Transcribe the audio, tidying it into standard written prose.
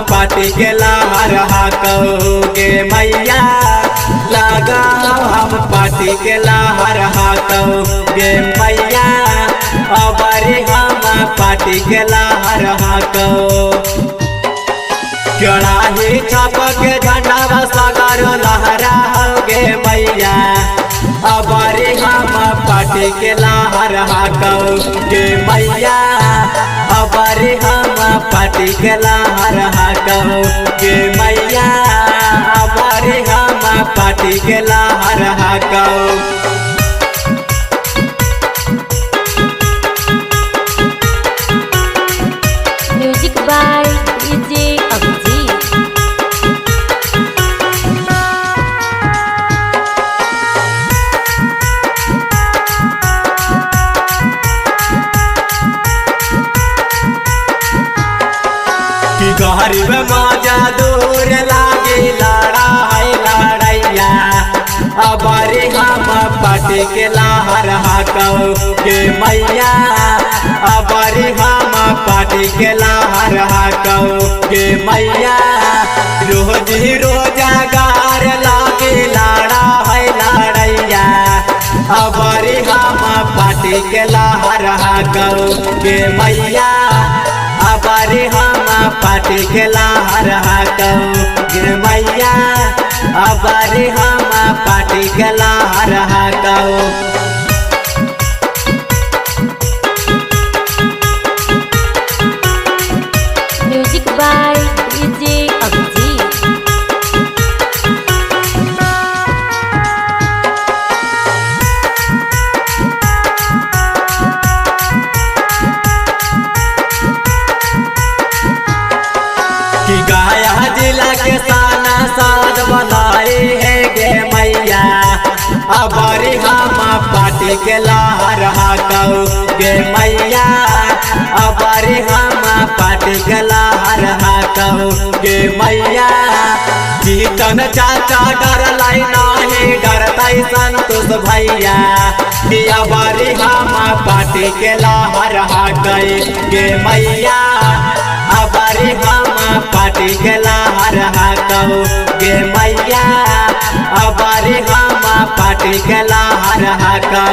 Party के लहर हाकोगे मैया लगाओ हम पार्टी के लहर हाकोगे मैया अबरी हम पार्टी के लहर हाको कड़ाही छाप के झंडा सगर लहराओगे मैया अबरी हम पार्टी के लहर हाकोगे मैया अबरी हम पार्टी के लहर हाकोगे मैया अबरी हम पार्टी के लहर हाको म्यूजिक बाय डीजे अभिजीत। कि गरीब मजा दूर लागे लड़ाई लड़ैया अबरी हम पार्टी के लहर हाकोगे मैया अबरी हम पार्टी के लहर हाकोगे मैया रोज ही रोजगार लागे लड़ाई लड़ैया अबरी हम पार्टी के लहर हाकोगे मैया अबरी हम पार्टी के लहर हाकोगे मैया अबरी हम पार्टी के लहर हाको म्यूजिक बाय डीजे अभिजीत। कि गया जिला के साना साज बनाए है गे मैया अबरी हम पार्टी के लहर हाकोगे मैया अबरी हम पार्टी के लहर हाकोगे मैया जीतन चाचा डर लाई नाही डरताई संतोष भैया कि अबरी हम पार्टी के लहर हाकोगे मैया अबरी हम पार्टी के लहर हाकोगे मैया अबरी हम पार्टी के लहर हाको।